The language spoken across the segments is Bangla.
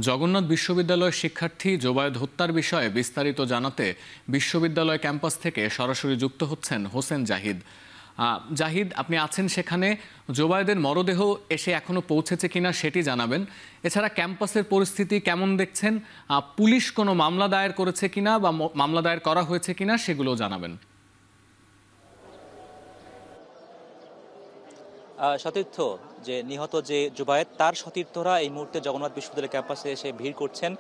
জগন্নাথ বিশ্ববিদ্যালয়ের শিক্ষার্থী জোবায়েদ হত্যার বিষয়ে বিস্তারিত জানাতে বিশ্ববিদ্যালয় ক্যাম্পাস থেকে সরাসরি যুক্ত হচ্ছেন হোসেন জাহিদ। জাহিদ, আপনি আছেন সেখানে, জোবায়েদের মরদেহ এসে এখনো পৌঁছেছে কিনা সেটি জানাবেন। এছাড়া ক্যাম্পাসের পরিস্থিতি কেমন দেখছেন, পুলিশ কোনো মামলা দায়ের করেছে কিনা বা মামলা দায়ের করা হয়েছে কিনা সেগুলো জানাবেন। সতীর্থ যে নিহত যে জুবায়েদ তার সতীর্থরা এই মুহূর্তে জগন্নাথ বিশ্ববিদ্যালয় ক্যাম্পাসে এসে ভিড় করছেন।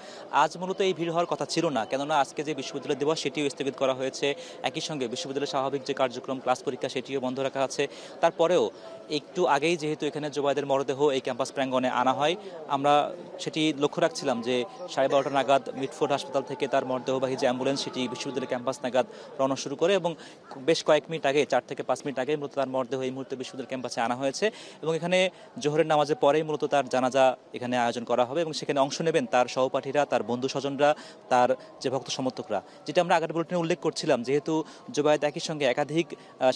আজ মূলত এই ভিড় হওয়ার কথা ছিল না, কেননা আজকে যে বিশ্ববিদ্যালয় দিবস সেটিও স্থগিত করা হয়েছে। একই সঙ্গে বিশ্ববিদ্যালয়ের স্বাভাবিক যে কার্যক্রম ক্লাস পরীক্ষা সেটিও বন্ধ রাখা আছে। তারপরেও একটু আগেই যেহেতু এখানে জুবায়েদের মরদেহ এই ক্যাম্পাস প্রাঙ্গণে আনা হয়, আমরা সেটি লক্ষ্য রাখছিলাম যে 12:30 নাগাদ মিটফোর্ড হাসপাতাল থেকে তার মরদেহবাহী যে অ্যাম্বুলেন্স সেটি বিশ্ববিদ্যালয় ক্যাম্পাস নাগাদ রওনা শুরু করে এবং বেশ কয়েক মিনিট আগে 4 থেকে 5 মিনিট আগে মূলত তার মরদেহ এই মুহূর্তে বিশ্ববিদ্যালয় ক্যাম্পাসে আনা হয়েছে এবং এখানে জোহরের নামাজের পরেই মূলত তার জানাজা এখানে আয়োজন করা হবে এবং সেখানে অংশ নেবেন তার সহপাঠীরা, তার বন্ধু স্বজনরা, তার যে ভক্ত সমর্থকরা। যেটা আমরা আগের বুলেটিনে উল্লেখ করছিলাম, যেহেতু জুবায়েদ একই সঙ্গে একাধিক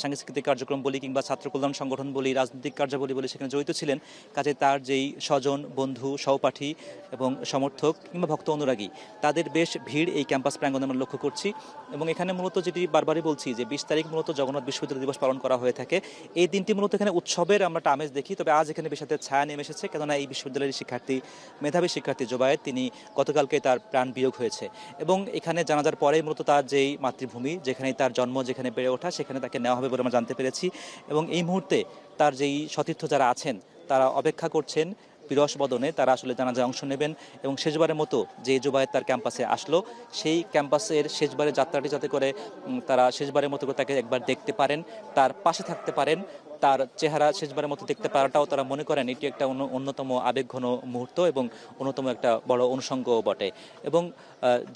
সাংস্কৃতিক কার্যক্রম বলি কিংবা ছাত্র কল্যাণ সংগঠন বলি, রাজনৈতিক কার্যাবলী বলি সেখানে জড়িত ছিলেন। কাজে তার যেই স্বজন, বন্ধু, সহপাঠী এবং সমর্থক কিংবা ভক্ত অনুরাগী তাদের বেশ ভিড় এই ক্যাম্পাস প্রাঙ্গণে আমরা লক্ষ্য করছি। এবং এখানে মূলত যেটি বারবারই বলছি যে 20 তারিখ মূলত জগন্নাথ বিশ্ববিদ্যালয় দিবস পালন করা হয়ে থাকে। এই দিনটি মূলত এখানে উৎসবের আমরা একটা আমেজ দেখি, তবে আজ এখানে বিষাদের ছায়া নেমে এসেছে, কেননা এই বিশ্ববিদ্যালয়ের শিক্ষার্থী, মেধাবী শিক্ষার্থী জুবায়েদ, তিনি গতকালকে তার প্রাণ বিয়োগ হয়েছে এবং এখানে জানাজার পরেই মূলত তার যেই মাতৃভূমি, যেখানে তার জন্ম, যেখানে বেড়ে ওঠা, সেখানে তাকে নেওয়া হবে বলে আমরা জানতে পেরেছি। এবং এই মুহূর্তে তার যেই সতীর্থ যারা আছেন তারা অপেক্ষা করছেন বিরস বদনে, তারা আসলে জানাজায় অংশ নেবেন এবং শেষবারের মতো যে জুবায়েদ তার ক্যাম্পাসে আসলো সেই ক্যাম্পাসের শেষবারের যাত্রাটি যাতে করে তারা শেষবারের মতো করে তাকে একবার দেখতে পারেন, তার পাশে থাকতে পারেন, তার চেহারা শেষবারের মতো দেখতে পারাটাও তারা মনে করেন এটি একটা অন্যতম আবেগঘন মুহূর্ত এবং অন্যতম একটা বড় অনুষঙ্গ বটে। এবং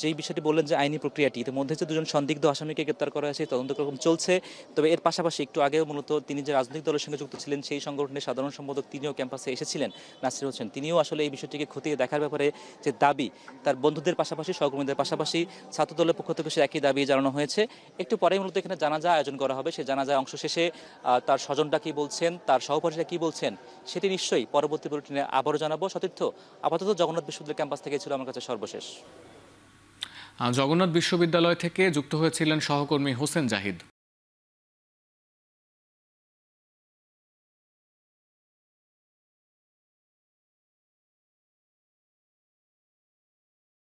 যেই বিষয়টি বললেন যে আইনি প্রক্রিয়াটি, ইতিমধ্যে যে দুজন সন্দিগ্ধ আসামিকে গ্রেপ্তার করা হয়েছে, তদন্তক্রম চলছে। তবে এর পাশাপাশি একটু আগেও মূলত তিনি যে রাজনৈতিক দলের সঙ্গে যুক্ত ছিলেন সেই সংগঠনের সাধারণ সম্পাদক তিনিও ক্যাম্পাসে এসেছিলেন, নাসির হোসেন, তিনিও আসলে এই বিষয়টিকে খতিয়ে দেখার ব্যাপারে যে দাবি, তার বন্ধুদের পাশাপাশি সহকর্মীদের পাশাপাশি ছাত্রদলের পক্ষ থেকে সে একই দাবি জানানো হয়েছে। একটু পরেই মূলত এখানে জানাজা আয়োজন করা হবে। সেই জানাজায় অংশ শেষে তার স্বজনরা কি বলছেন, তার সহপাঠীরা কি বলছেন সেটি নিশ্চয়ই পরবর্তী বুলেটিনে আবারও জানাবো। সতীর্থ, আপাতত জগন্নাথ বিশ্ববিদ্যালয় ক্যাম্পাস থেকে ছিল আমার কাছে সর্বশেষ। জগন্নাথ বিশ্ববিদ্যালয় থেকে যুক্ত হয়েছিলেন সহকর্মী হোসেন জাহিদ।